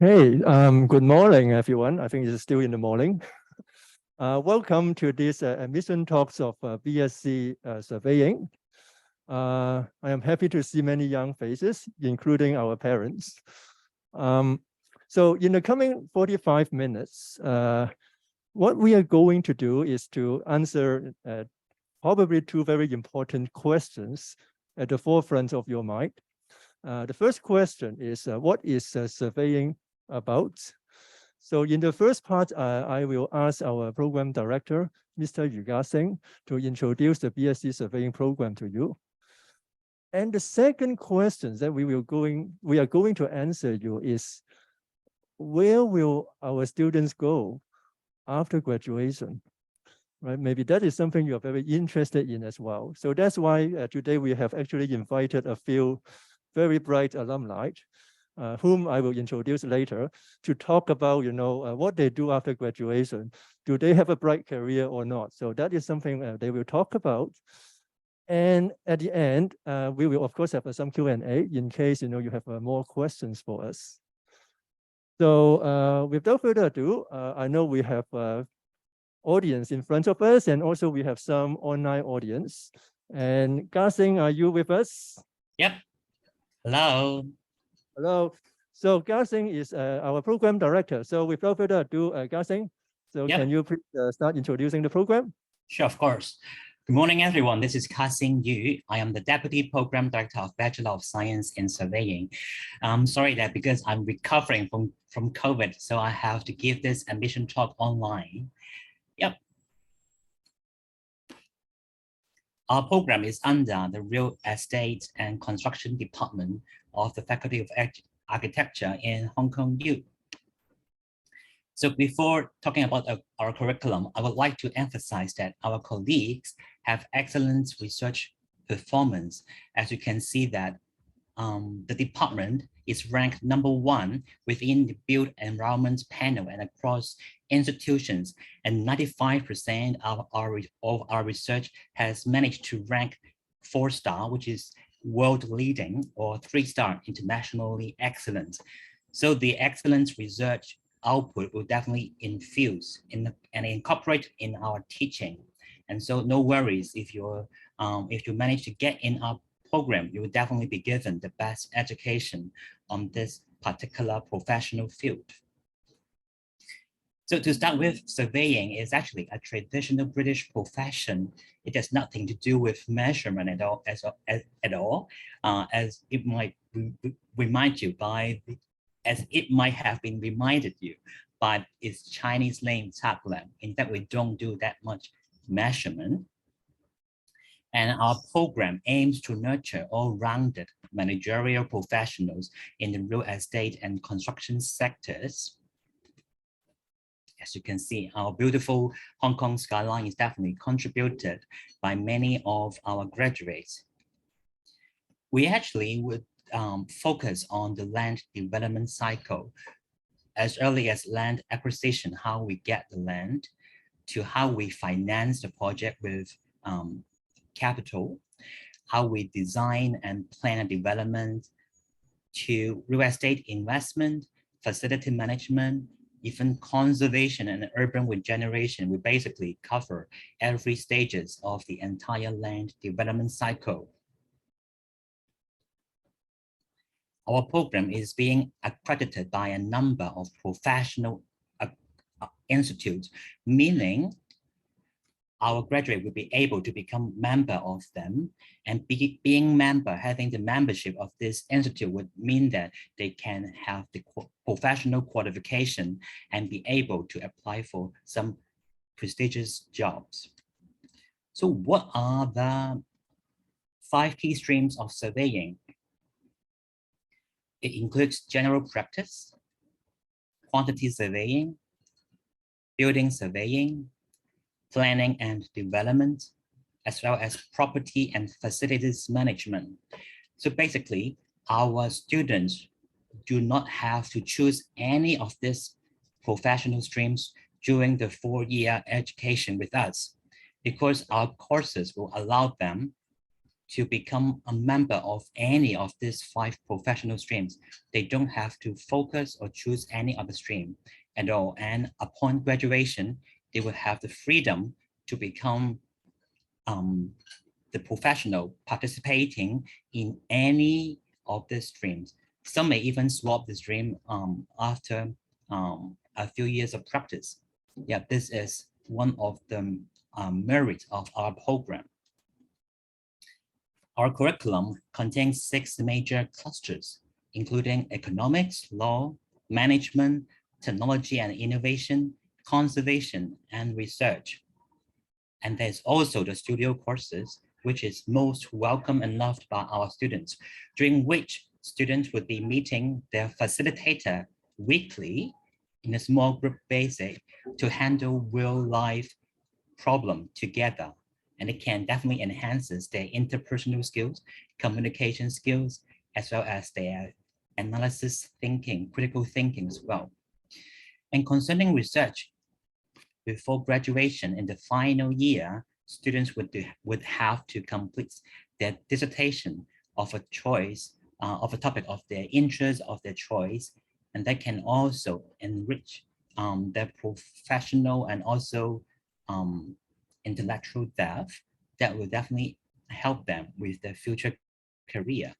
Hey, good morning, everyone. I think it's still in the morning. Welcome to this admission talks of BSc surveying. I am happy to see many young faces, including our parents. So in the coming 45 minutes, what we are going to do is to answer probably two very important questions at the forefront of your mind. The first question is, what is surveying about? So in the first part, I will ask our program director, Mr. Yu Ga-sing, to introduce the BSc surveying program to you. And the second question that we are going to answer you is, where will our students go after graduation? Right? Maybe that is something you're very interested in as well. So that's why today we have actually invited a few very bright alumni, whom I will introduce later, to talk about, what they do after graduation. Do they have a bright career or not? So that is something they will talk about. And at the end, we will of course have some Q&A in case you have more questions for us. So without further ado, I know we have audience in front of us, and also we have some online audience. And Ga-sing, are you with us? Yep. Hello. Hello. So Ga-sing is our program director. So without further ado, Ga-sing, so Yep. can you please start introducing the program? Sure, of course. Good morning, everyone. This is Ka-sing Yu. I am the Deputy Program Director of Bachelor of Science in Surveying. I'm sorry that because I'm recovering from COVID, so I have to give this admission talk online. Yep. Our program is under the Real Estate and Construction Department of the Faculty of Architecture in Hong Kong U. So before talking about our curriculum, I would like to emphasize that our colleagues have excellent research performance. As you can see that the department is ranked #1 within the built environment panel and across institutions, and 95% of our research has managed to rank 4-star, which is world leading, or 3-star, internationally excellent. So the excellent research output will definitely infuse and incorporate in our teaching. And so no worries, if you manage to get in our program, you will definitely be given the best education on this particular professional field. So to start with, surveying is actually a traditional British profession. It has nothing to do with measurement at all, as it might remind you as it might have been reminded you by its Chinese name tablet. In fact, we don't do that much measurement. And our program aims to nurture all-rounded managerial professionals in the real estate and construction sectors. As you can see, our beautiful Hong Kong skyline is definitely contributed by many of our graduates. We actually would focus on the land development cycle, as early as land acquisition, how we get the land, to how we finance the project with capital, how we design and plan a development, to real estate investment, facility management, even conservation and urban regeneration. We basically cover every stages of the entire land development cycle. Our program is being accredited by a number of professional institutes, meaning our graduate will be able to become member of them, and being member, having the membership of this institute would mean that they can have the professional qualification and be able to apply for some prestigious jobs. So what are the 5 key streams of surveying? It includes general practice, quantity surveying, building surveying, planning and development, as well as property and facilities management. So basically, our students do not have to choose any of these professional streams during the 4-year education with us, because our courses will allow them to become a member of any of these 5 professional streams. They don't have to focus or choose any other stream at all. And upon graduation, they will have the freedom to become the professional participating in any of the streams. Some may even swap the stream after a few years of practice. Yeah, this is one of the merits of our program. Our curriculum contains 6 major clusters, including economics, law, management, technology and innovation, conservation, and research. And there's also the studio courses, which is most welcome and loved by our students, during which students would be meeting their facilitator weekly in a small group basis to handle real life problem together. And it can definitely enhances their interpersonal skills, communication skills, as well as their analysis thinking, critical thinking as well. And concerning research, before graduation in the final year, students would have to complete their dissertation of a choice, of a topic of their interest, of their choice, and that can also enrich their professional and also intellectual depth that will definitely help them with their future career.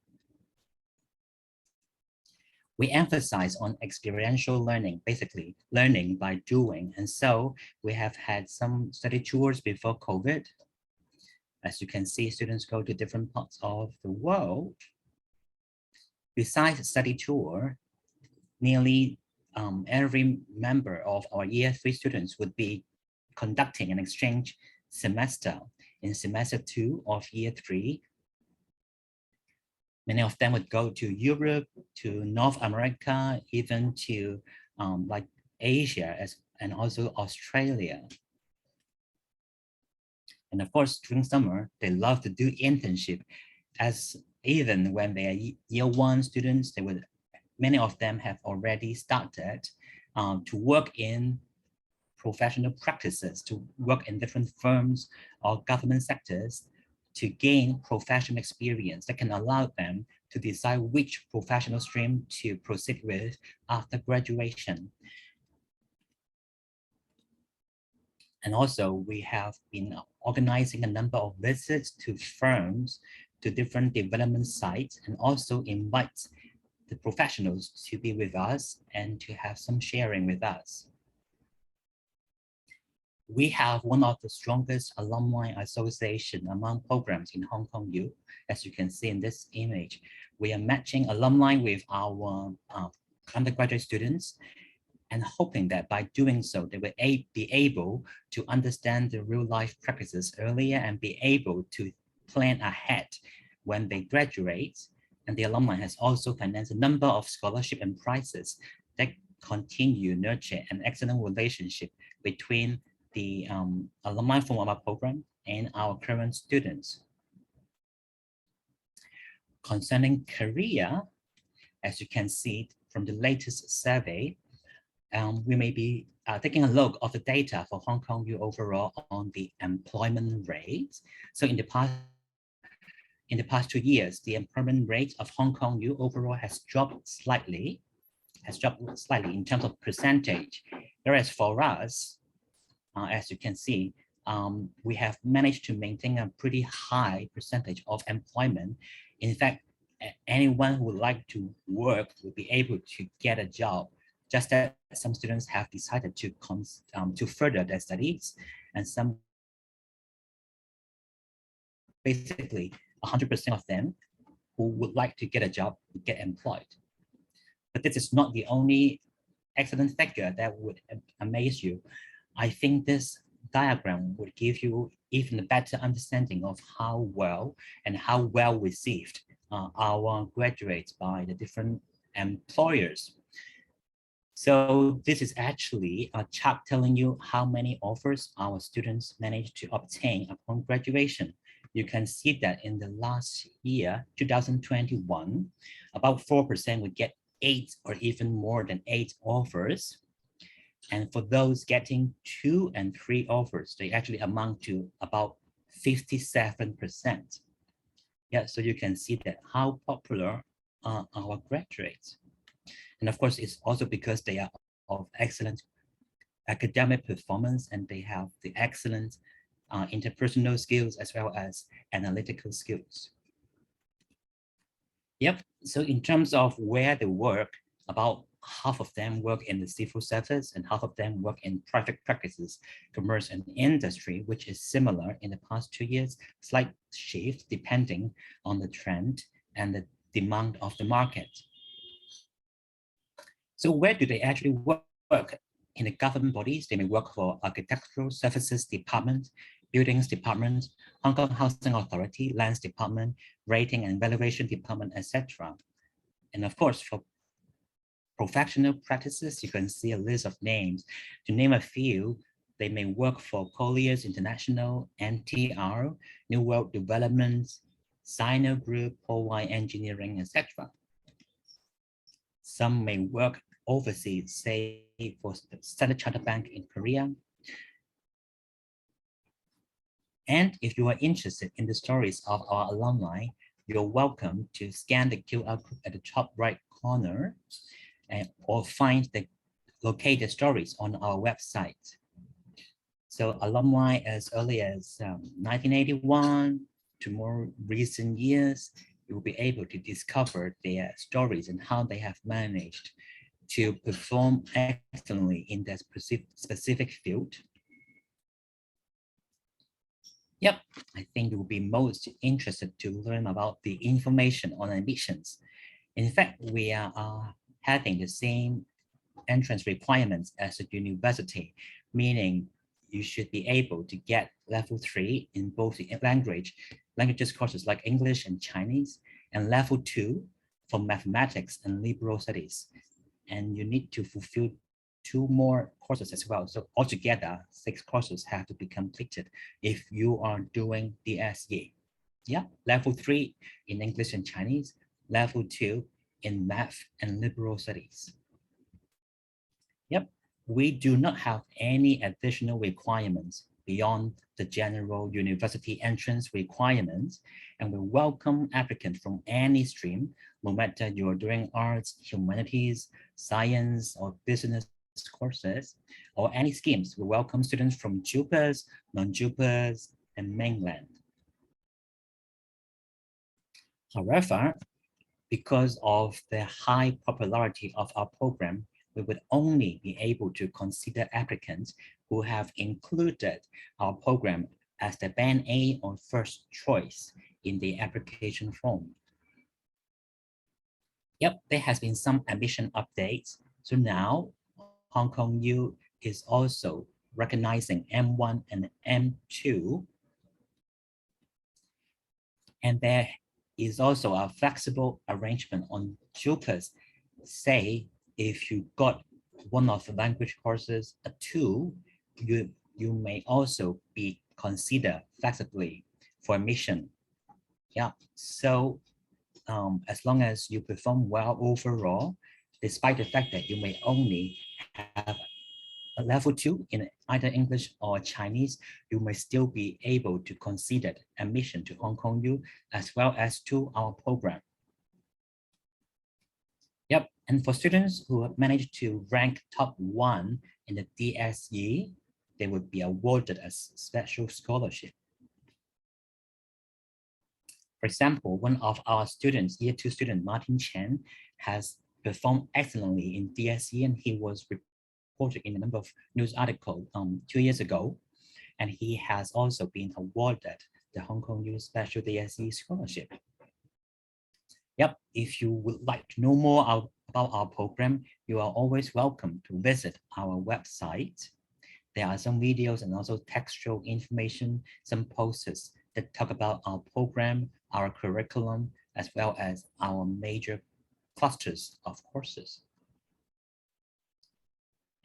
We emphasize on experiential learning, basically learning by doing. And so we have had some study tours before COVID. As you can see, students go to different parts of the world. Besides study tour, nearly every member of our year 3 students would be conducting an exchange semester in semester 2 of year 3. Many of them would go to Europe, to North America, even to like Asia and also Australia. And of course, during summer, they love to do internship, as even when they are year 1 students, many of them have already started to work in professional practices, to work in different firms or government sectors to gain professional experience that can allow them to decide which professional stream to proceed with after graduation. And also we have been organizing a number of visits to firms, to different development sites, and also invite the professionals to be with us and to have some sharing with us. We have one of the strongest alumni association among programs in Hong Kong U. As you can see in this image, we are matching alumni with our undergraduate students and hoping that by doing so, they will be able to understand the real life practices earlier and be able to plan ahead when they graduate. And the alumni has also financed a number of scholarship and prizes that continue nurture an excellent relationship between the alumni from our program and our current students. Concerning career, as you can see from the latest survey, we may be taking a look of the data for Hong Kong U overall on the employment rates. So in the past 2 years, the employment rate of Hong Kong U overall has dropped slightly in terms of percentage. Whereas for us, as you can see, we have managed to maintain a pretty high percentage of employment. In fact, anyone who would like to work will be able to get a job, just that some students have decided to further their studies, and some, basically 100% of them who would like to get a job would get employed. But this is not the only excellent figure that would amaze you. I think this diagram would give you even a better understanding of how well received our graduates by the different employers. So this is actually a chart telling you how many offers our students managed to obtain upon graduation. You can see that in the last year, 2021, about 4% would get 8 or even more than 8 offers. And for those getting 2 and 3 offers, they actually amount to about 57%. Yeah, so you can see that how popular are our graduates. And of course, it's also because they are of excellent academic performance and they have the excellent interpersonal skills as well as analytical skills. Yep, so in terms of where they work, about half of them work in the civil service and half of them work in private practices, commerce and industry, which is similar in the past 2 years, slight shift depending on the trend and the demand of the market. So where do they actually work? In the government bodies, they may work for Architectural Services Department, Buildings Department, Hong Kong Housing Authority, Lands Department, Rating and Valuation Department, etc. And of course, for professional practices, you can see a list of names. To name a few, they may work for Colliers International, NTR, New World Development, Sino Group, Hawaii Engineering, etc. Some may work overseas, say for Standard Chartered Bank in Korea. And if you are interested in the stories of our alumni, you're welcome to scan the QR code at the top right corner or find the located stories on our website. So alumni as early as 1981 to more recent years, you will be able to discover their stories and how they have managed to perform excellently in that specific field. Yep, I think you will be most interested to learn about the information on admissions. In fact, we are having the same entrance requirements as a university, meaning you should be able to get level 3 in both the languages courses like English and Chinese, and level 2 for mathematics and liberal studies. And you need to fulfill 2 more courses as well. So altogether, 6 courses have to be completed if you are doing DSE. Yeah, level 3 in English and Chinese, level 2 in math and liberal studies. Yep, we do not have any additional requirements beyond the general university entrance requirements, and we welcome applicants from any stream, no matter you're doing arts, humanities, science, or business courses, or any schemes. We welcome students from JUPAS, non-JUPAS, and mainland. However, because of the high popularity of our program, we would only be able to consider applicants who have included our program as the Band A or first choice in the application form. Yep, there has been some admission updates. So now Hong Kong U is also recognizing M1 and M2. And there is also a flexible arrangement on JUPAS. Say, if you got one of the language courses, a 2, you may also be considered flexibly for admission. Yeah, so as long as you perform well overall, despite the fact that you may only have a level 2 in either English or Chinese, you may still be able to consider admission to Hong Kong U as well as to our program. Yep, and for students who have managed to rank top 1 in the DSE, they would be awarded a special scholarship. For example, one of our students, Year 2 student Martin Chen, has performed excellently in DSE, and he was reported in a number of news articles 2 years ago, and he has also been awarded the Hong Kong U Special DSE Scholarship. Yep, if you would like to know more about our program, you are always welcome to visit our website. There are some videos and also textual information, some posters that talk about our program, our curriculum, as well as our major clusters of courses.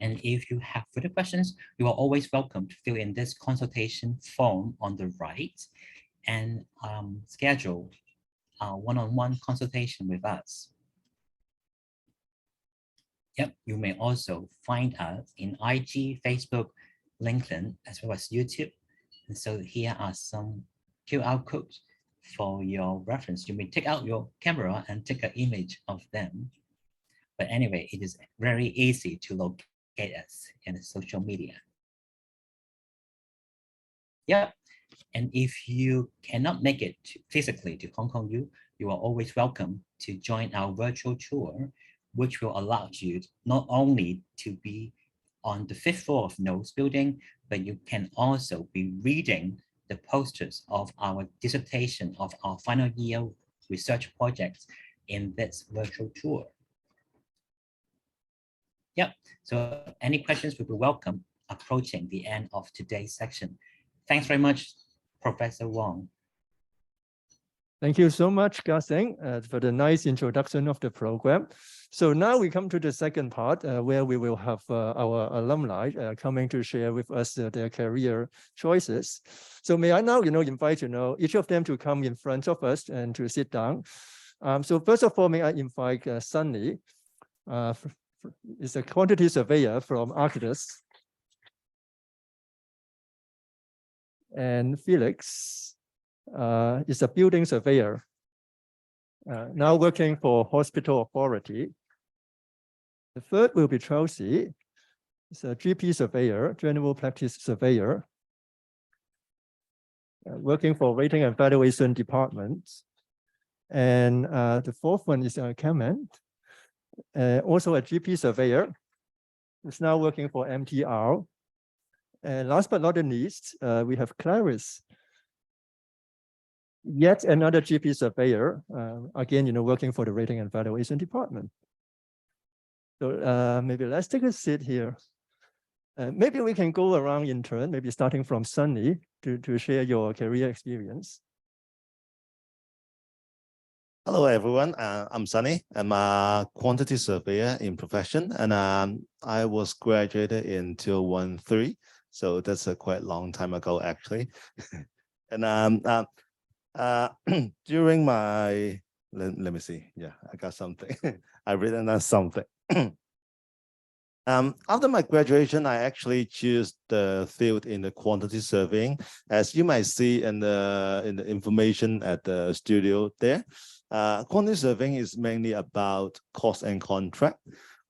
And if you have further questions, you are always welcome to fill in this consultation form on the right and schedule a one-on-one consultation with us. Yep, you may also find us in IG, Facebook, LinkedIn, as well as YouTube. And so here are some QR codes for your reference. You may take out your camera and take an image of them. But anyway, it is very easy to locate us in the social media. Yeah, and if you cannot make it physically to Hong Kong U, you are always welcome to join our virtual tour, which will allow you not only to be on the 5th floor of Knowles Building, but you can also be reading the posters of our dissertation of our final year research projects in this virtual tour. Yep, so any questions will be welcome approaching the end of today's section. Thanks very much, Professor Wong. Thank you so much, Gasing, for the nice introduction of the program. So now we come to the second part where we will have our alumni coming to share with us their career choices. So may I now, invite, each of them to come in front of us and to sit down. So first of all, may I invite Sunny, is a quantity surveyor from Arcadis. And Felix is a building surveyor, now working for Hospital Authority. The third will be Chelsea. It's a GP surveyor, general practice surveyor, working for Rating and Valuation Department. And the fourth one is Clement, also a GP surveyor. Is now working for MTR. And last but not the least, we have Clarice, yet another GP surveyor, again, working for the Rating and Valuation Department. So maybe let's take a seat here. Maybe we can go around in turn, maybe starting from Sunny to share your career experience. Hello, everyone. I'm Sunny. I'm a quantity surveyor in profession, and I was graduated in 2013. So that's a quite long time ago, actually. And during my, let me see. Yeah, I got something. I written down something. After my graduation, I actually choose the field in the quantity surveying. As you might see in the information at the studio there, quantity surveying is mainly about cost and contract,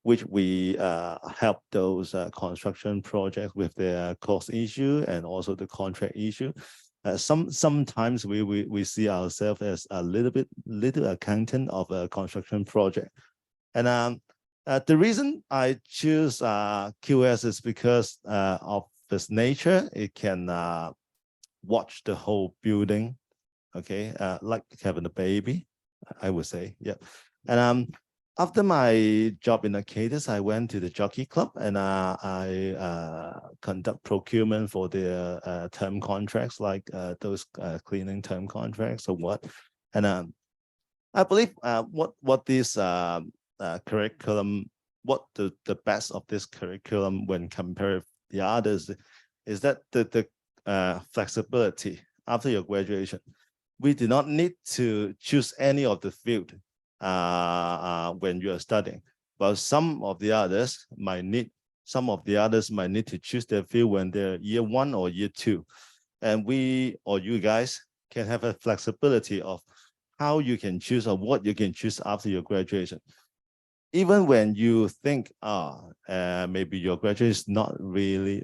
which we help those construction projects with their cost issue and also the contract issue. Sometimes we see ourselves as a little accountant of a construction project. And the reason I choose QS is because of this nature. It can watch the whole building, okay, like having a baby, I would say, yeah. And after my job in Arcadis, I went to the Jockey Club and I conduct procurement for their term contracts, like those cleaning term contracts or what. And I believe what this curriculum, what the best of this curriculum when compared with the others is that the flexibility after your graduation. We do not need to choose any of the field when you are studying, but some of the others might need to choose their field when they're year 1 or year 2, and we or you guys can have a flexibility of how you can choose or what you can choose after your graduation. Even when you think, maybe your graduate is not really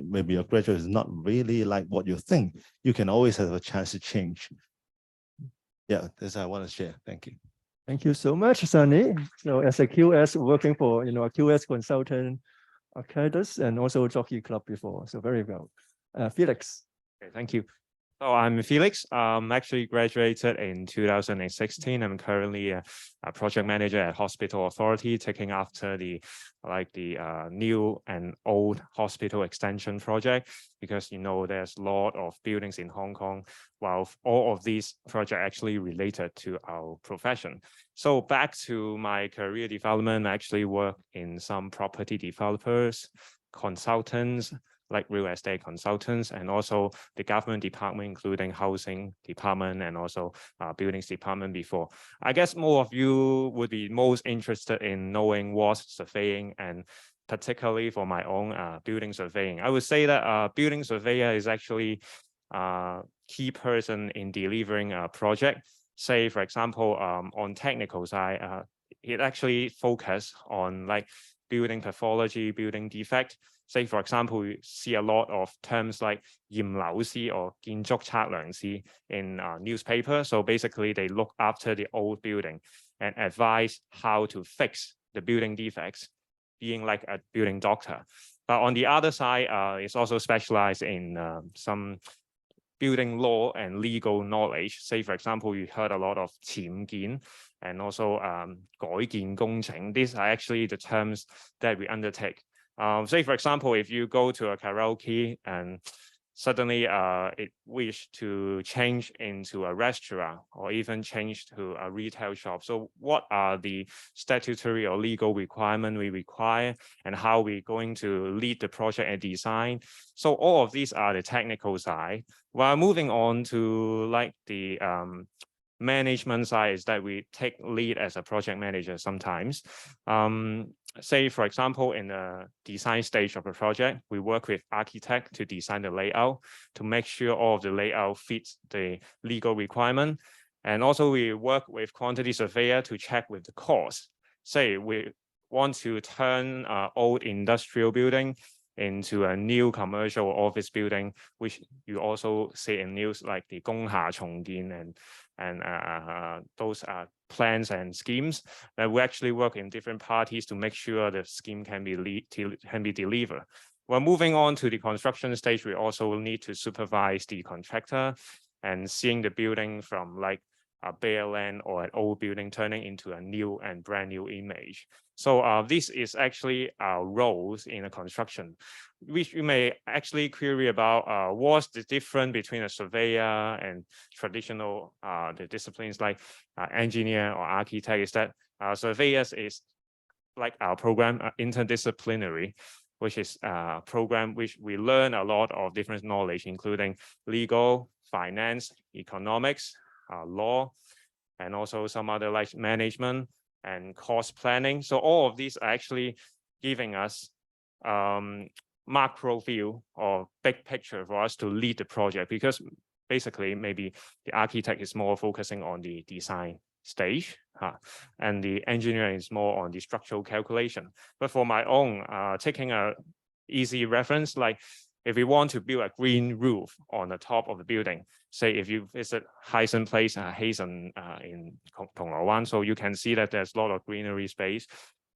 like what you think, you can always have a chance to change. Yeah, this I want to share. Thank you. Thank you so much, Sunny. So as a QS working for, a QS consultant, Arcadis, and also Jockey Club before. So very well. Felix. Okay, thank you. So I'm Felix. Actually graduated in 2016. I'm currently a project manager at Hospital Authority, taking after the new and old hospital extension project, because there's a lot of buildings in Hong Kong, while all of these projects actually related to our profession. So back to my career development, I actually work in some property developers, consultants, like real estate consultants, and also the government department, including housing department and also buildings department before. I guess more of you would be most interested in knowing what's surveying, and particularly for my own building surveying. I would say that building surveyor is actually a key person in delivering a project. say, for example, on technical side, it actually focus on like building pathology, building defect. Say, for example, we see a lot of terms like 驗樓師 or 建築測量師 in newspaper. So basically, they look after the old building and advise how to fix the building defects, being like a building doctor. But on the other side, it's also specialized in some building law and legal knowledge. Say, for example, you heard a lot of 僭建 and also 改建工程. These are actually the terms that we undertake. Say, for example, if you go to a karaoke and suddenly it wish to change into a restaurant or even change to a retail shop. So what are the statutory or legal requirements we require and how we're going to lead the project and design? So all of these are the technical side. While moving on to like the management side is that we take lead as a project manager sometimes. Say, for example, in the design stage of a project, we work with architect to design the layout to make sure all of the layout fits the legal requirement. And also we work with quantity surveyor to check with the cost. Say we want to turn old industrial building into a new commercial office building, which you also see in news like the 工廈重建and those plans and schemes that we actually work in different parties to make sure the scheme can be delivered. Well, moving on to the construction stage, we also need to supervise the contractor and seeing the building from like a bare land or an old building turning into a new and brand new image. So this is actually our roles in a construction, which you may actually query about what's the difference between a surveyor and traditional the disciplines like engineer or architect. Is that surveyors is like our program interdisciplinary, which is a program which we learn a lot of different knowledge, including legal, finance, economics, law, and also some other like management and cost planning. So all of these are actually giving us macro view or big picture for us to lead the project, because basically maybe the architect is more focusing on the design stage and the engineer is more on the structural calculation. But for my own, taking a easy reference, like if we want to build a green roof on the top of the building, say if you visit Hysan Place, Hazen in Thong Lo Wan, so you can see that there's a lot of greenery space,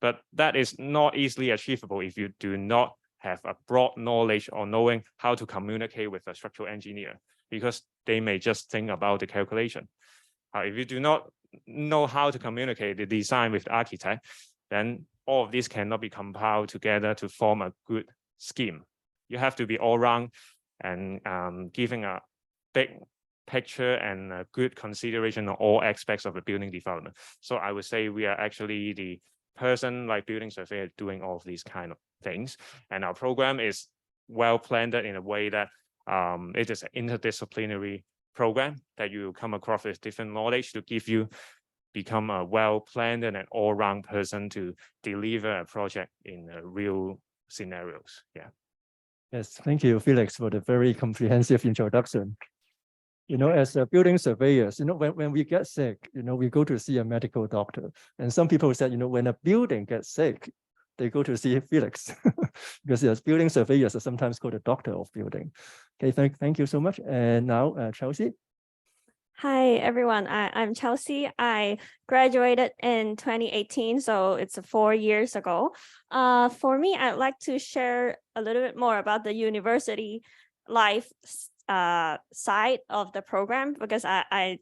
but that is not easily achievable if you do not have a broad knowledge on knowing how to communicate with a structural engineer, because they may just think about the calculation. If you do not know how to communicate the design with the architect, then all of this cannot be compiled together to form a good scheme. You have to be all round and giving a big picture and a good consideration of all aspects of the building development. So I would say we are actually the person like building surveyor doing all of these kind of things. And our program is well planned in a way that it is an interdisciplinary program that you come across with different knowledge to give you become a well planned and an all round person to deliver a project in real scenarios. Yeah. Yes, thank you, Felix, for the very comprehensive introduction. You know, as building surveyors, you know, when we get sick, you know, we go to see a medical doctor. And some people said, you know, when a building gets sick, they go to see Felix because yes, building surveyors are sometimes called a doctor of building. Okay, thank you so much. And now, Chelsea. Hi, everyone. I'm Chelsea. I graduated in 2018, so it's 4 years ago. For me, I'd like to share a little bit more about the university life side of the program, because I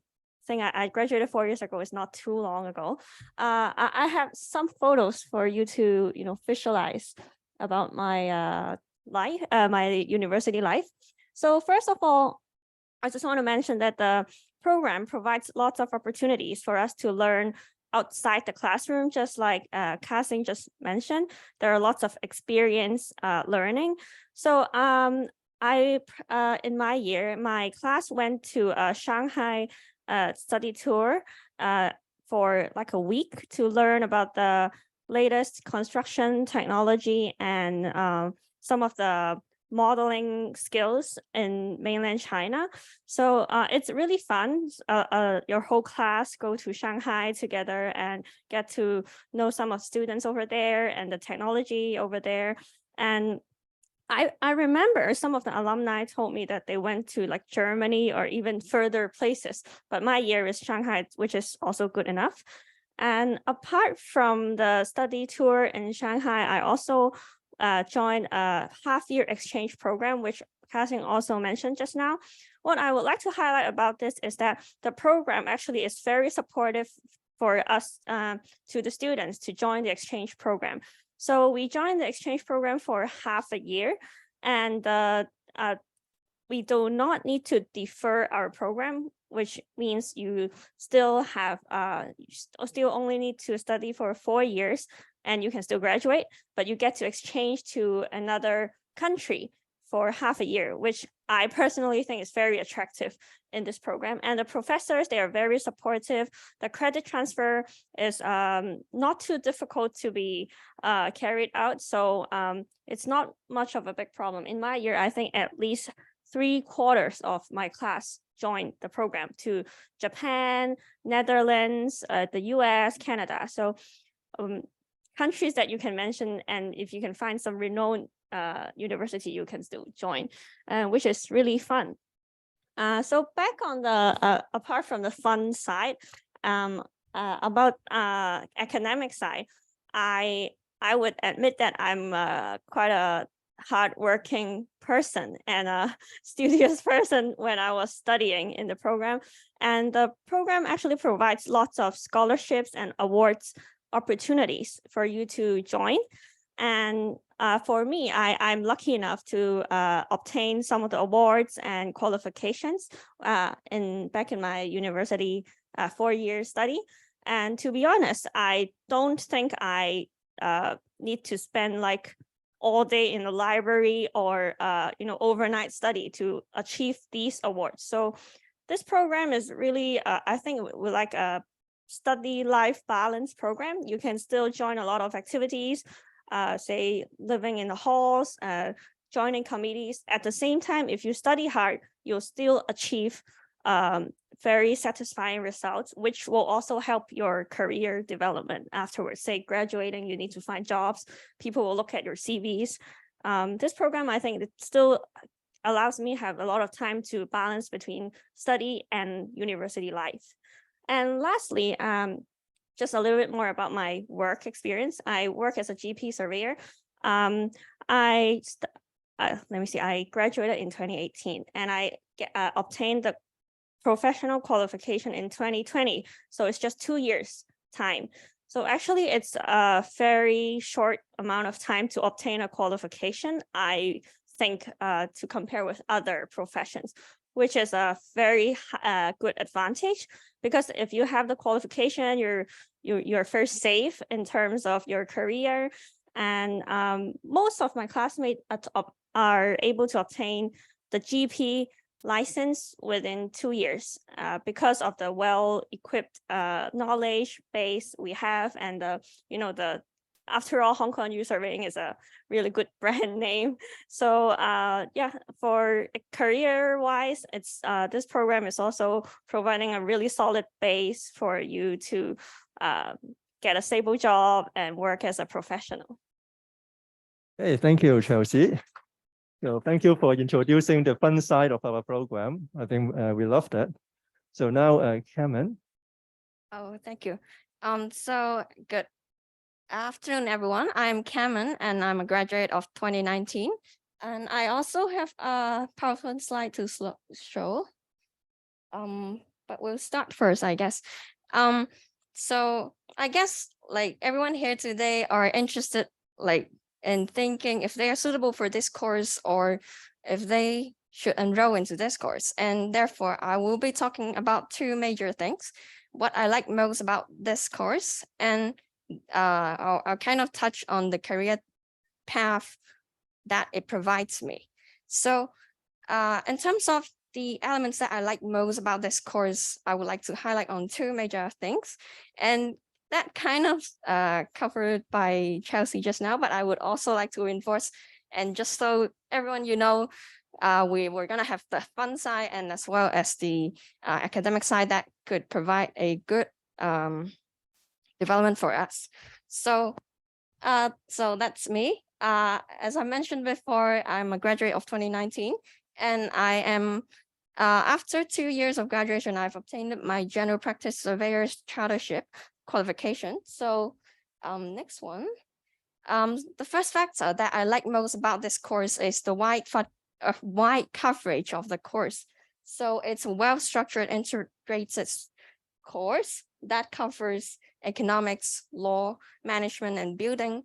think I graduated 4 years ago. It's not too long ago. I have some photos for you to, you know, visualize about my life, my university life. So first of all, I just want to mention that the program provides lots of opportunities for us to learn outside the classroom, just like Ka-Sing just mentioned. There are lots of experience learning. So in my year, my class went to a Shanghai study tour for like a week to learn about the latest construction technology and some of the modeling skills in mainland China. So it's really fun. Your whole class go to Shanghai together and get to know some of students over there and the technology over there. And I remember some of the alumni told me that they went to like Germany or even further places, but my year is Shanghai, which is also good enough. And apart from the study tour in Shanghai, I also joined a half-year exchange program, which Ka-Sing also mentioned just now. What I would like to highlight about this is that the program actually is very supportive for us, to the students to join the exchange program. So we joined the exchange program for half a year, and we do not need to defer our program, which means you still have still only need to study for 4 years and you can still graduate, but you get to exchange to another country for half a year, which I personally think is very attractive in this program. And the professors, they are very supportive. The credit transfer is not too difficult to be carried out. So it's not much of a big problem. In my year, I think at least 3/4 of my class joined the program to Japan, Netherlands, the US, Canada. So countries that you can mention, and if you can find some renowned university, you can still join, which is really fun. So back on the apart from the fun side, about academic side, I would admit that I'm quite a hardworking person and a studious person when I was studying in the program. And the program actually provides lots of scholarships and awards opportunities for you to join. And for me, I'm lucky enough to obtain some of the awards and qualifications back in my university 4-year study. And to be honest, I don't think I need to spend like all day in the library or overnight study to achieve these awards. So this program is really, I think, we like a study life balance program. You can still join a lot of activities, say living in the halls, joining committees. At the same time, if you study hard, you'll still achieve very satisfying results, which will also help your career development afterwards. Say graduating, you need to find jobs. People will look at your CVs. This program, I think, it still allows me to have a lot of time to balance between study and university life. And lastly, just a little bit more about my work experience. I work as a GP surveyor. I graduated in 2018 and I obtained the professional qualification in 2020. So it's just 2 years time. So actually it's a very short amount of time to obtain a qualification, I think, to compare with other professions, which is a very good advantage, because if you have the qualification, you're first safe in terms of your career. And most of my classmates are able to obtain the GP license within 2 years because of the well-equipped knowledge base we have, and after all, Hong Kong Youth Surveying is a really good brand name. So yeah, for career-wise, it's this program is also providing a really solid base for you to get a stable job and work as a professional. Hey, thank you, Chelsea. So thank you for introducing the fun side of our program. I think we love that. So now, Cameron. Oh, thank you. So good afternoon, everyone. I'm Cameron, and I'm a graduate of 2019. And I also have a PowerPoint slide to show. But we'll start first, I guess. So I guess like everyone here today are interested in thinking if they are suitable for this course or if they should enroll into this course. And therefore, I will be talking about 2 major things: what I like most about this course, and I'll kind of touch on the career path that it provides me. So in terms of the elements that I like most about this course, I would like to highlight on 2 major things. And that kind of covered by Chelsea just now, but I would also like to reinforce And just so everyone, we were going to have the fun side and as well as the academic side that could provide a good development for us. So that's me. As I mentioned before, I'm a graduate of 2019, and I am, after 2 years of graduation, I've obtained my general practice surveyor's chartership qualification. So next one. The first factor that I like most about this course is the wide coverage of the course. So it's a well-structured, integrated course that covers economics, law, management, and building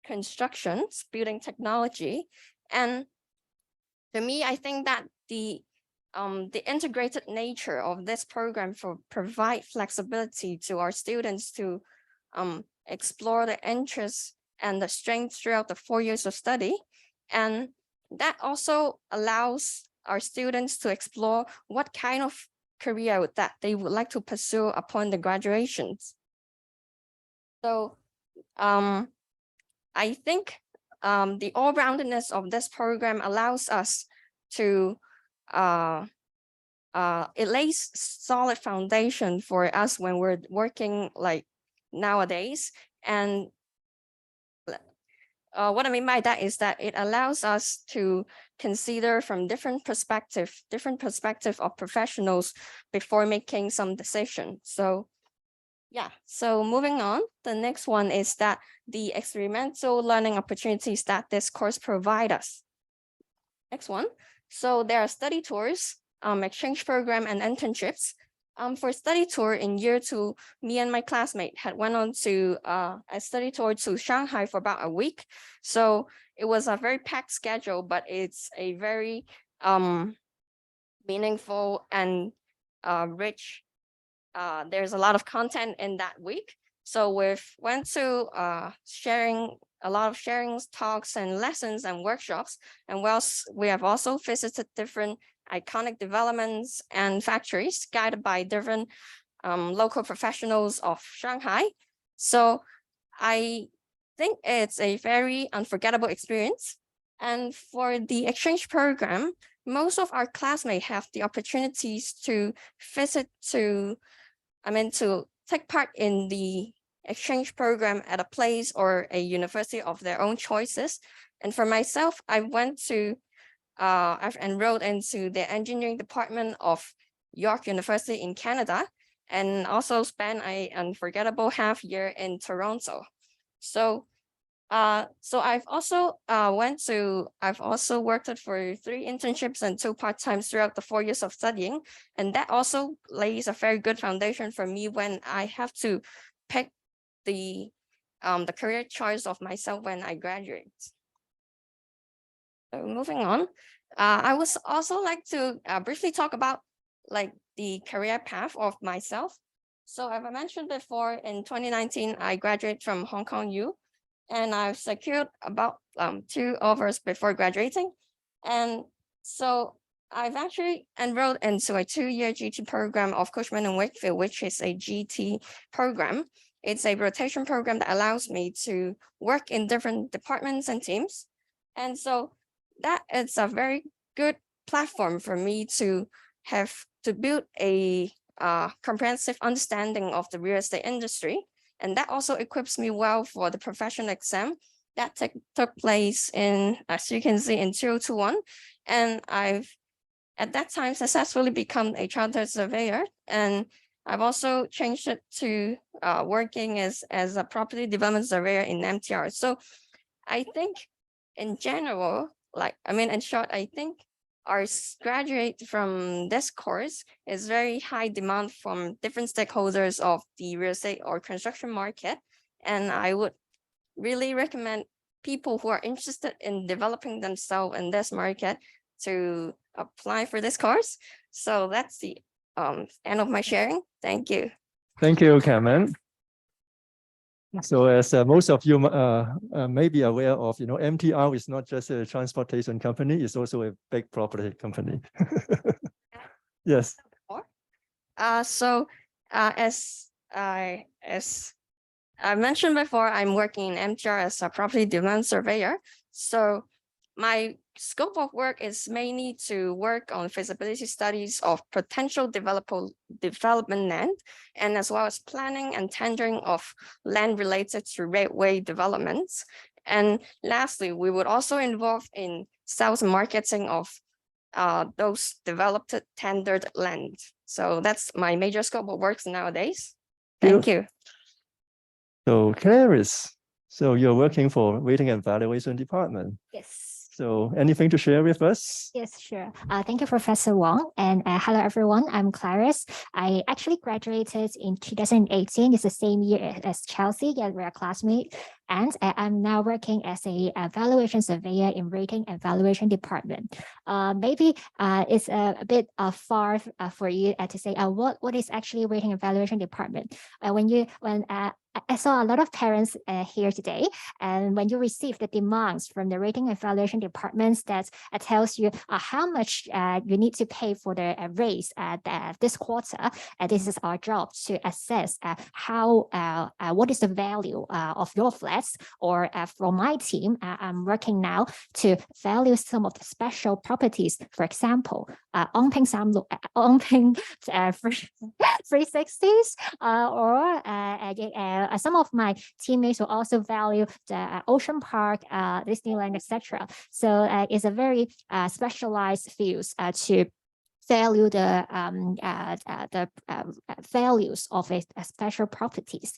constructions, building technology. And to me, I think that the integrated nature of this program provide flexibility to our students to explore their interests and the strengths throughout the 4 years of study. And that also allows our students to explore what kind of career that they would like to pursue upon the graduations. So I think the all-roundedness of this program allows us to, it lays solid foundation for us when we're working like nowadays. And what I mean by that is that it allows us to consider from different perspective of professionals before making some decision. So yeah, so moving on, the next one is that the experimental learning opportunities that this course provides us. Next one. So there are study tours, exchange program, and internships. For study tour in year 2, me and my classmate had went on to a study tour to Shanghai for about a week. So it was a very packed schedule, but it's a very meaningful and rich. There's a lot of content in that week. So we've went to sharing a lot of sharings, talks, and lessons and workshops. And we have also visited different iconic developments and factories guided by different local professionals of Shanghai. So I think it's a very unforgettable experience. And for the exchange program, most of our classmates have the opportunities to to take part in the exchange program at a place or a university of their own choices. And for myself, I've enrolled into the engineering department of York University in Canada, and also spent an unforgettable half year in Toronto. So I've also worked for 3 internships and 2 part-times throughout the 4 years of studying. And that also lays a very good foundation for me when I have to pick the career choice of myself when I graduate. So moving on, I would also like to briefly talk about like the career path of myself. So as I mentioned before, in 2019, I graduated from Hong Kong U, and I've secured about 2 offers before graduating. And so I've actually enrolled into a 2-year GT program of Cushman & Wakefield, which is a GT program. It's a rotation program that allows me to work in different departments and teams. And so that is a very good platform for me to build a comprehensive understanding of the real estate industry. And that also equips me well for the professional exam that took place in, as you can see, in 2021. And I've, at that time, successfully become a chartered surveyor. And I've also changed it to working as a property development surveyor in MTR. So I think in general, in short, I think our graduate from this course is very high demand from different stakeholders of the real estate or construction market. And I would really recommend people who are interested in developing themselves in this market to apply for this course. So that's the end of my sharing. Thank you. Thank you, Carmen. So as most of you may be aware of, MTR is not just a transportation company, it's also a big property company. Yes. As I mentioned before, I'm working in MTR as a property development surveyor. So My scope of work is mainly to work on feasibility studies of potential development land, and as well as planning and tendering of land related to railway developments. And lastly, we would also involve in sales and marketing of those developed tendered land. So that's my major scope of works nowadays. Thank you. So Clarice, so you're working for Rating and Valuation Department. Yes. So anything to share with us? Yes, sure. Thank you, Professor Wong. And hello, everyone. I'm Clarice. I actually graduated in 2018. It's the same year as Chelsea. Yeah, we're a classmate. And I'm now working as a valuation surveyor in Rating and Valuation Department. Maybe it's a bit far for you to say what is actually Rating and Valuation Department. I saw a lot of parents here today, and when you receive the demands from the Rating and Valuation departments, that tells you how much you need to pay for the raise this quarter. This is our job to assess what is the value of your flats, or for my team, I'm working now to value some of the special properties. For example, 360s, or some of my teammates will also value the Ocean Park, Disneyland, etc. So it's a very specialized fields to value the values of a special properties.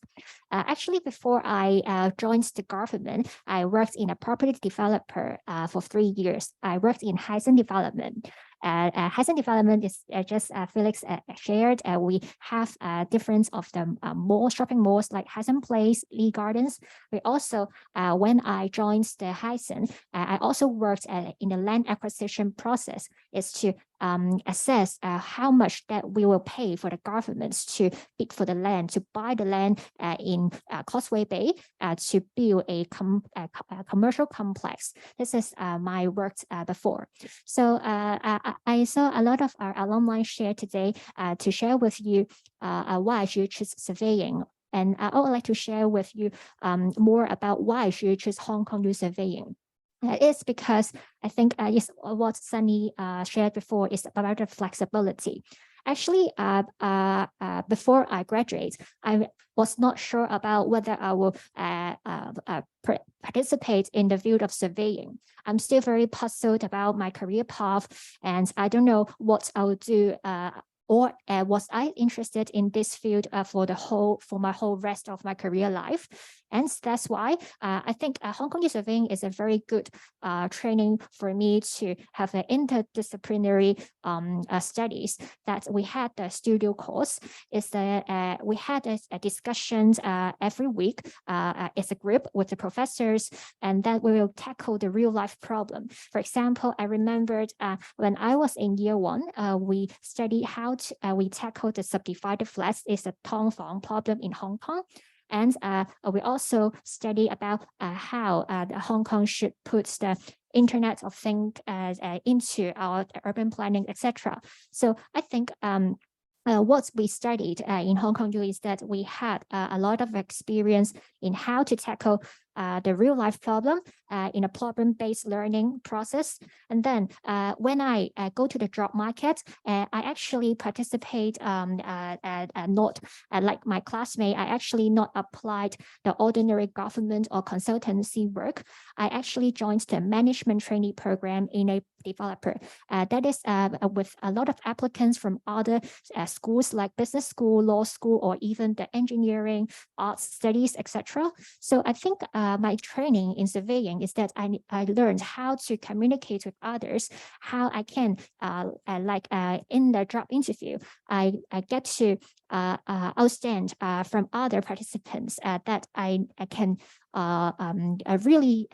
Actually, before I joined the government, I worked in a property developer for 3 years. I worked in housing development. Housing development is just Felix shared. We have different of the shopping malls like Housing Place, Lee Gardens. We also, when I joined the housing, I also worked in the land acquisition process, is to assess how much that we will pay for the governments to bid for the land, to buy the land in Causeway Bay, to build a commercial complex. This is my work before. So I saw a lot of our alumni share today to share with you why you choose surveying. And I would like to share with you more about why you choose Hong Kong U surveying. It's because I think is what Sunny shared before is about the flexibility. Actually, before I graduate, I was not sure about whether I will participate in the field of surveying. I'm still very puzzled about my career path, and I don't know what I will do. Or was I interested in this field for my whole rest of my career life? And that's why I think Hong Kong surveying is a very good training for me to have an interdisciplinary studies. That we had the studio course. We had a discussions every week as a group with the professors, and then we will tackle the real life problem. For example, I remembered when I was in year 1, we studied how we tackle the subdivided flats. Is a Tong Fong problem in Hong Kong. And we also study about how Hong Kong should put the Internet of Things into our urban planning, etc. So I think what we studied in Hong Kong is that we had a lot of experience in how to tackle the real life problem in a problem-based learning process. And then when I go to the job market, I actually participate not like my classmate. I actually not applied the ordinary government or consultancy work. I actually joined the management trainee program in a developer. That is with a lot of applicants from other schools like business school, law school, or even the engineering, arts studies, etc. So I think my training in surveying is that I learned how to communicate with others, how I can, in the job interview, I get to outstand from other participants that I can really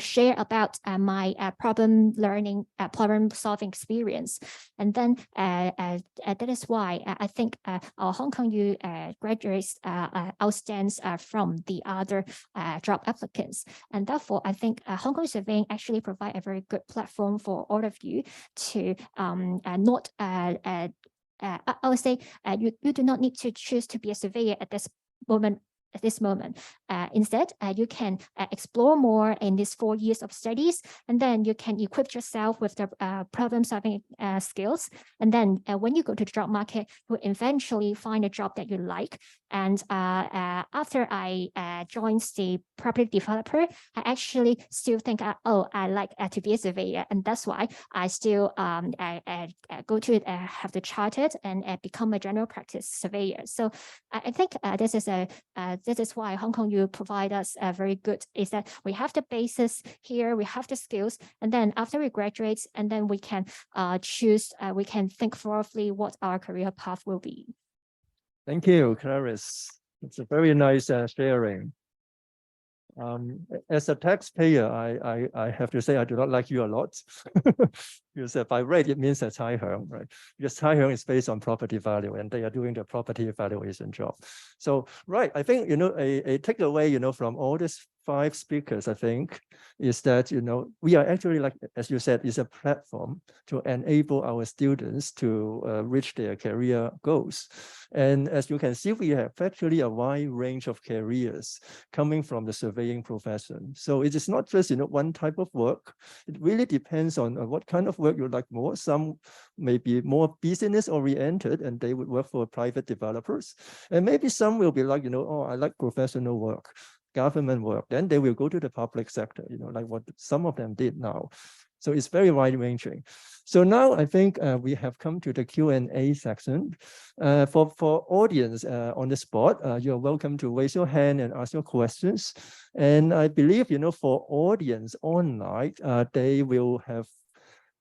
share about my problem solving experience. And then that is why I think our Hong Kong U graduates outstands from the other job applicants. And therefore, I think Hong Kong surveying actually provide a very good platform for all of you to not I would say you do not need to choose to be a surveyor at this moment at this moment. Instead, you can explore more in these 4 years of studies, and then you can equip yourself with the problem-solving skills. And then when you go to the job market, you'll eventually find a job that you like. And after I joined the property developer, I actually still think, I like to be a surveyor, and that's why I still go to have the chartered and become a general practice surveyor. So I think this is why Hong Kong U provide us very good, is that we have the basis here, we have the skills, and then after we graduate, and then we can choose, we can think thoroughly what our career path will be. Thank you, Clarice. It's a very nice sharing. As a taxpayer, I have to say I do not like you a lot because by rate it means that's Chai Heng, right? Because Chai Heng is based on property value, and they are doing the property evaluation job. So right, I think a takeaway from all these 5 speakers, I think, is that we are actually, like as you said, is a platform to enable our students to reach their career goals. And as you can see, we have actually a wide range of careers coming from the surveying profession. So it is not just one type of work. It really depends on what kind of work you like more. Some may be more business oriented, and they would work for private developers. And maybe some will be like, oh, I like professional work, government work. Then they will go to the public sector, like what some of them did now. So it's very wide-ranging. So now I think we have come to the Q&A section. For audience on the spot, you're welcome to raise your hand and ask your questions. And I believe, for audience online, they will have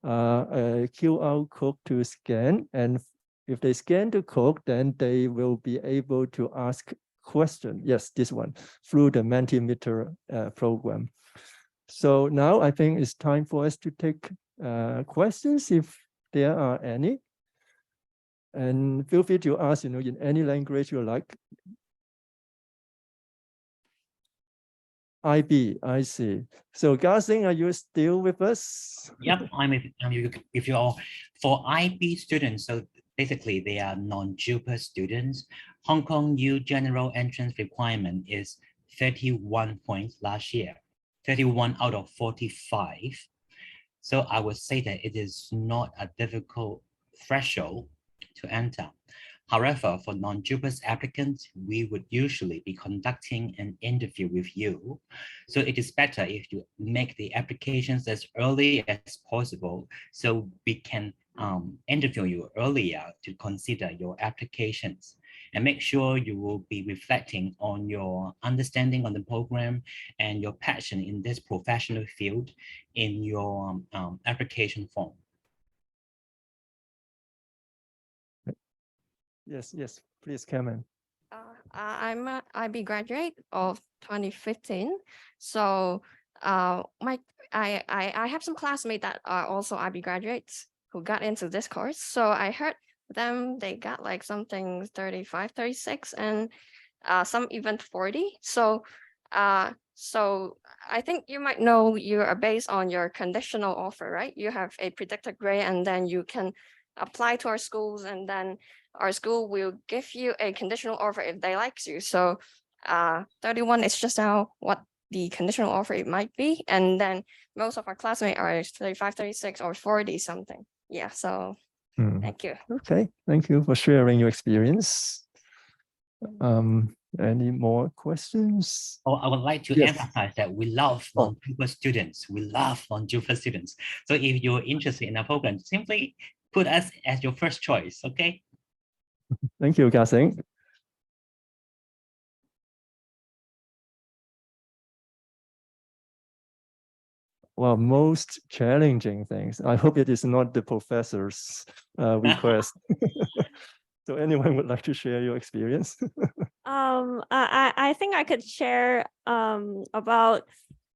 a QR code to scan. And if they scan the code, then they will be able to ask question. Yes, this one, through the Mentimeter program. So now I think it's time for us to take questions if there are any. And feel free to ask, in any language you like. IB, I see. So Gassing, are you still with us? Yep, I'm with you all. For IB students, so basically they are non-JUPA students. Hong Kong U general entrance requirement is 31 points last year, 31 out of 45. So I would say that it is not a difficult threshold to enter. However, for non-JUPAS applicants, we would usually be conducting an interview with you. So it is better if you make the applications as early as possible so we can interview you earlier to consider your applications. And make sure you will be reflecting on your understanding on the program and your passion in this professional field in your application form. Yes, please, Cameron. I'm an IB graduate of 2015. So I have some classmates that are also IB graduates who got into this course. So I heard them, they got like something 35, 36, and some even 40. So I think you might know you are based on your conditional offer, right? You have a predicted grade, and then you can apply to our schools, and then our school will give you a conditional offer if they like you. So 31 is just now what the conditional offer it might be. And then most of our classmates are 35, 36 or 40 something. Yeah, so thank you. Okay, thank you for sharing your experience. Any more questions? Oh, I would like to emphasize that we love non-JUPA students. We love non-JUPA students. So if you're interested in our program, simply put us as your first choice, okay? Thank you, Gassing. Well, most challenging things. I hope it is not the professor's request. So anyone would like to share your experience? I think I could share about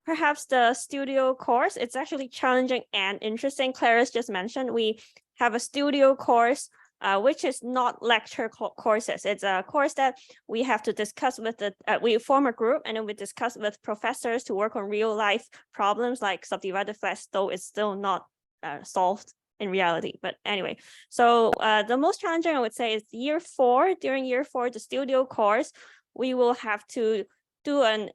perhaps the studio course. It's actually challenging and interesting. Clarice just mentioned we have a studio course, which is not lecture courses. It's a course that we have to discuss with we form a group, and then we discuss with professors to work on real life problems like subdivided flats, though it's still not solved in reality. But anyway, so the most challenging I would say is year 4. During year 4, the studio course, we will have to do an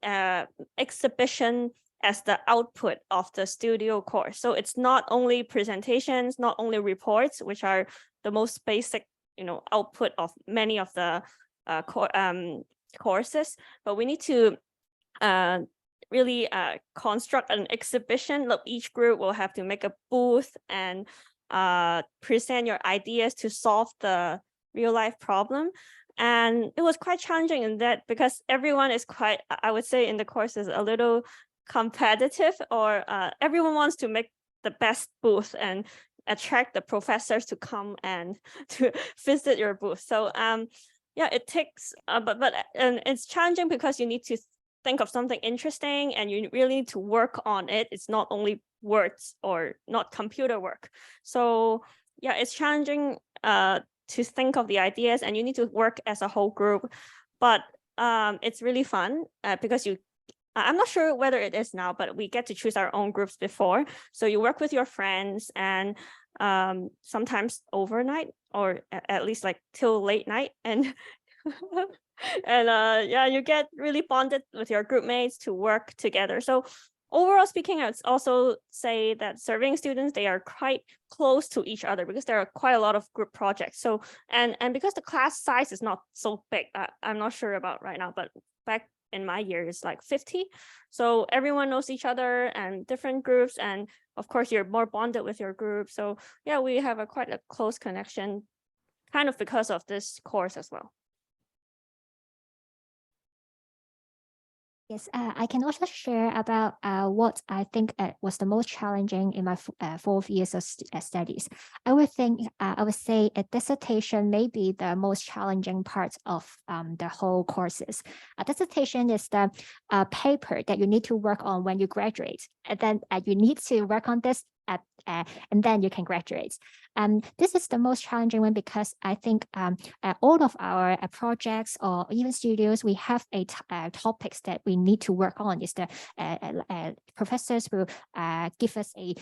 exhibition as the output of the studio course. So it's not only presentations, not only reports, which are the most basic, output of many of the courses, but we need to really construct an exhibition. Look, each group will have to make a booth and present your ideas to solve the real life problem. And it was quite challenging in that because everyone is quite, I would say in the course is a little competitive, or everyone wants to make the best booth and attract the professors to come and to visit your booth. So yeah, it takes, but it's challenging because you need to think of something interesting and you really need to work on it. It's not only words or not computer work. So yeah, it's challenging to think of the ideas, and you need to work as a whole group. But it's really fun because I'm not sure whether it is now, but we get to choose our own groups before. So you work with your friends and sometimes overnight, or at least like till late night, and and yeah, you get really bonded with your group mates to work together. So overall speaking, I would also say that surveying students, they are quite close to each other because there are quite a lot of group projects. So and because the class size is not so big, I'm not sure about right now, but back in my year is like 50. So everyone knows each other and different groups, and of course you're more bonded with your group. So yeah, we have quite a close connection, kind of because of this course as well. Yes, I can also share about what I think was the most challenging in my 4 years of studies. I would say a dissertation may be the most challenging part of the whole courses. A dissertation is the paper that you need to work on when you graduate, and then you need to work on this and then you can graduate. This is the most challenging one because I think all of our projects or even studios, we have topics that we need to work on. Is the professors will give us a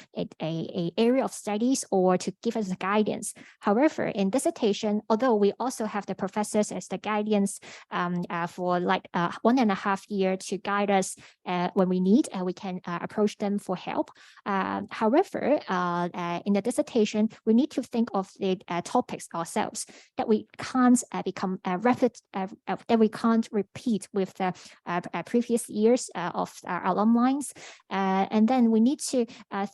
area of studies or to give us guidance. However, in dissertation, although we also have the professors as the guidance for like 1.5 years to guide us when we need, we can approach them for help. However, in the dissertation, we need to think of the topics ourselves that we can't become that we can't repeat with the previous years of our alumni. And then we need to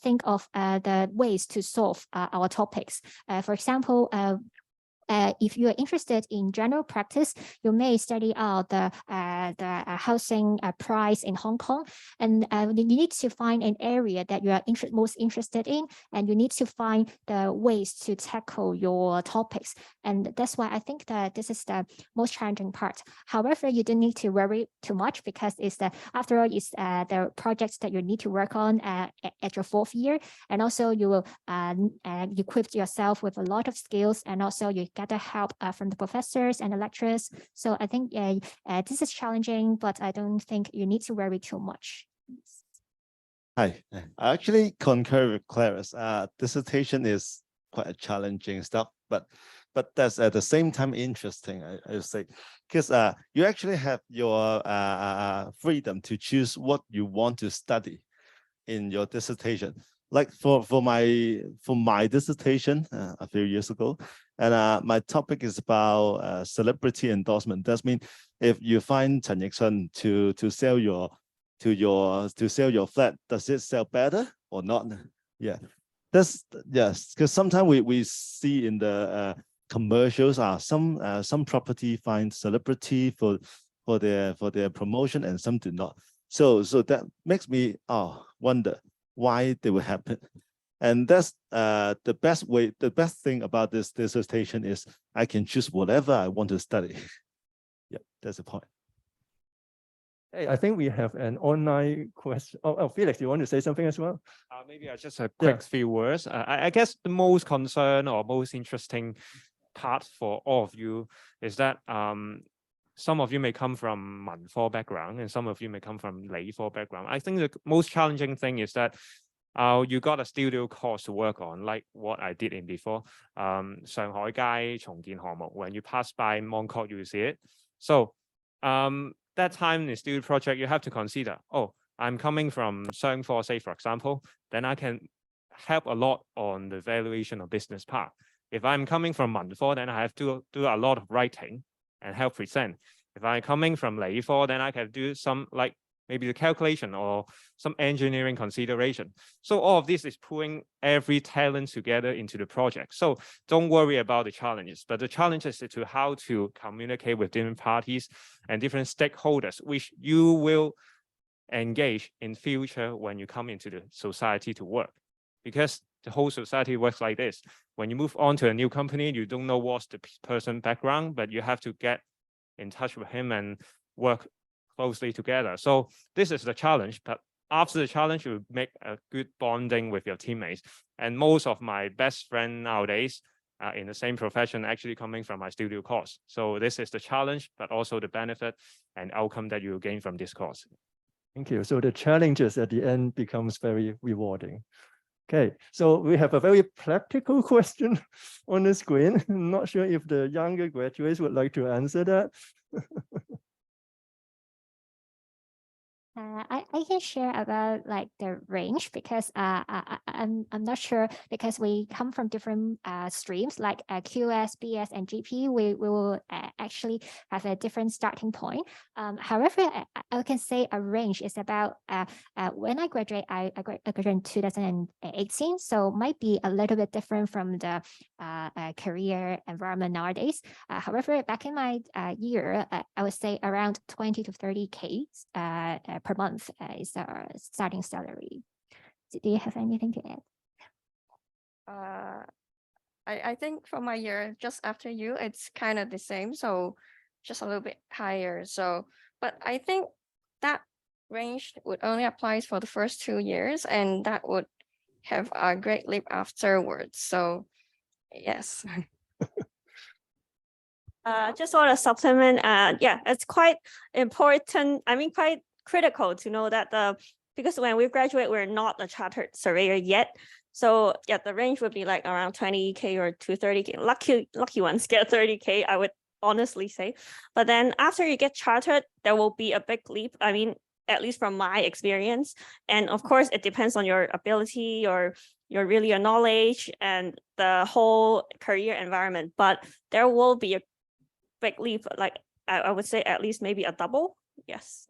think of the ways to solve our topics. For example, if you are interested in general practice, you may study out the housing price in Hong Kong, and you need to find an area that you are most interested in, and you need to find the ways to tackle your topics. And that's why I think that this is the most challenging part. However, you don't need to worry too much because after all, it's the projects that you need to work on at your 4th year, and also you will equip yourself with a lot of skills, and also you get the help from the professors and the lecturers. So I think this is challenging, but I don't think you need to worry too much. Hi, I actually concur with Clarice. Dissertation is quite a challenging stuff, but that's at the same time interesting, I would say, because you actually have your freedom to choose what you want to study in your dissertation. Like for my dissertation a few years ago, and my topic is about celebrity endorsement. That means if you find Chen Yixun to sell your flat, does it sell better or not? Yeah, yes, because sometimes we see in the commercials some property find celebrity for their promotion and some do not. So that makes me wonder why they will happen. And that's the best thing about this dissertation is I can choose whatever I want to study. Yeah, that's the point. Hey, I think we have an online question. Oh, Felix, you want to say something as well? Maybe just a quick few words. I guess the most concern or most interesting part for all of you is that some of you may come from 文科 background and some of you may come from 理科 background. I think the most challenging thing is that you got a studio course to work on, like what I did in before. Shanghai Gai 重建項目. When you pass by Mong Kok, you will see it. So that time in studio project, you have to consider, oh, I'm coming from Shangfo, say, for example, then I can help a lot on the valuation of business part. If I'm coming from Manfo, then I have to do a lot of writing and help present. If I'm coming from Leifo, then I can do some like maybe the calculation or some engineering consideration. So all of this is pulling every talent together into the project. So don't worry about the challenges, but the challenge is to how to communicate with different parties and different stakeholders, which you will engage in future when you come into the society to work. Because the whole society works like this. When you move on to a new company, you don't know what's the person background, but you have to get in touch with him and work closely together. So this is the challenge, but after the challenge, you make a good bonding with your teammates. And most of my best friends nowadays in the same profession actually coming from my studio course. So this is the challenge, but also the benefit and outcome that you gain from this course. Thank you. So the challenges at the end becomes very rewarding. Okay, so we have a very practical question on the screen. I'm not sure if the younger graduates would like to answer that. I can share about like the range because I'm not sure because we come from different streams like QS, BS, and GP. We will actually have a different starting point. However, I can say a range is about when I graduate, I graduated in 2018, so might be a little bit different from the career environment nowadays. However, back in my year, I would say around 20 to 30K per month is our starting salary. Do you have anything to add? I think for my year, just after you, it's kind of the same. So just a little bit higher. So, but I think that range would only apply for the first 2 years, and that would have a great leap afterwards. So yes. Just want to supplement, yeah, it's quite important. I mean, quite critical to know that because when we graduate, we're not a chartered surveyor yet. So yeah, the range would be like around 20K or to 30K. Lucky ones get 30K, I would honestly say. But then after you get chartered, there will be a big leap. I mean, at least from my experience. And of course, it depends on your ability or your knowledge and the whole career environment. But there will be a big leap, like I would say at least maybe a double. Yes.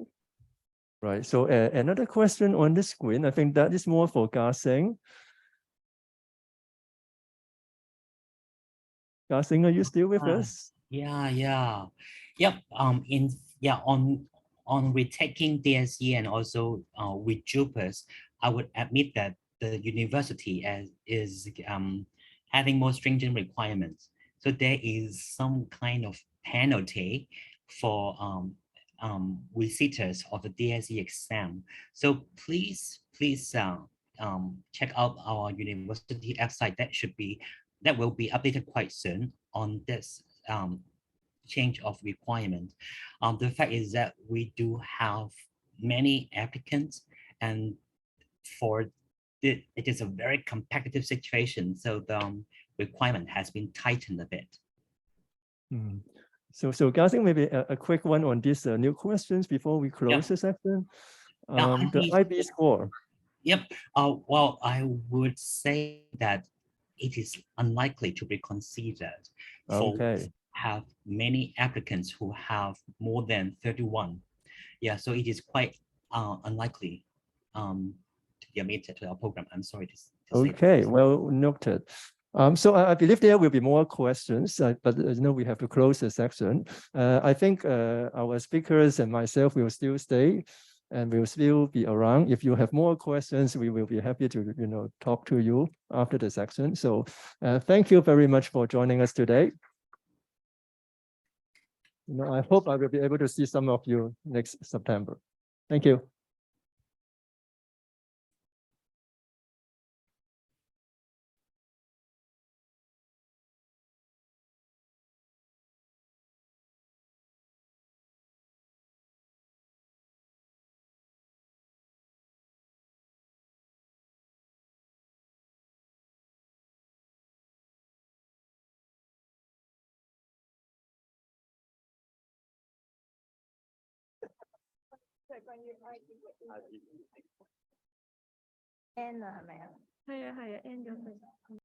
Right. So another question on the screen. I think that is more for Ga-Seng. Ga-Seng, are you still with us? Yeah. Yep. On retaking DSE and also with JUPAS, I would admit that the university is having more stringent requirements. So there is some kind of penalty for visitors of the DSE exam. So please check out our university website. That will be updated quite soon on this change of requirement. The fact is that we do have many applicants, and it is a very competitive situation. So the requirement has been tightened a bit. Mm. So Ga-Seng, maybe a quick one on these new questions before we close the section. The IB score. Yep. Well, I would say that it is unlikely to be considered for have many applicants who have more than 31. Yeah, so it is quite unlikely to be admitted to our program. I'm sorry to say. Okay, well noted. So I believe there will be more questions, but we have to close the section. I think our speakers and myself will still stay and will still be around. If you have more questions, we will be happy to talk to you after the section. So thank you very much for joining us today. I hope I will be able to see some of you next September. Thank you. N 了係咪啊？係啊係啊，N 咗佢。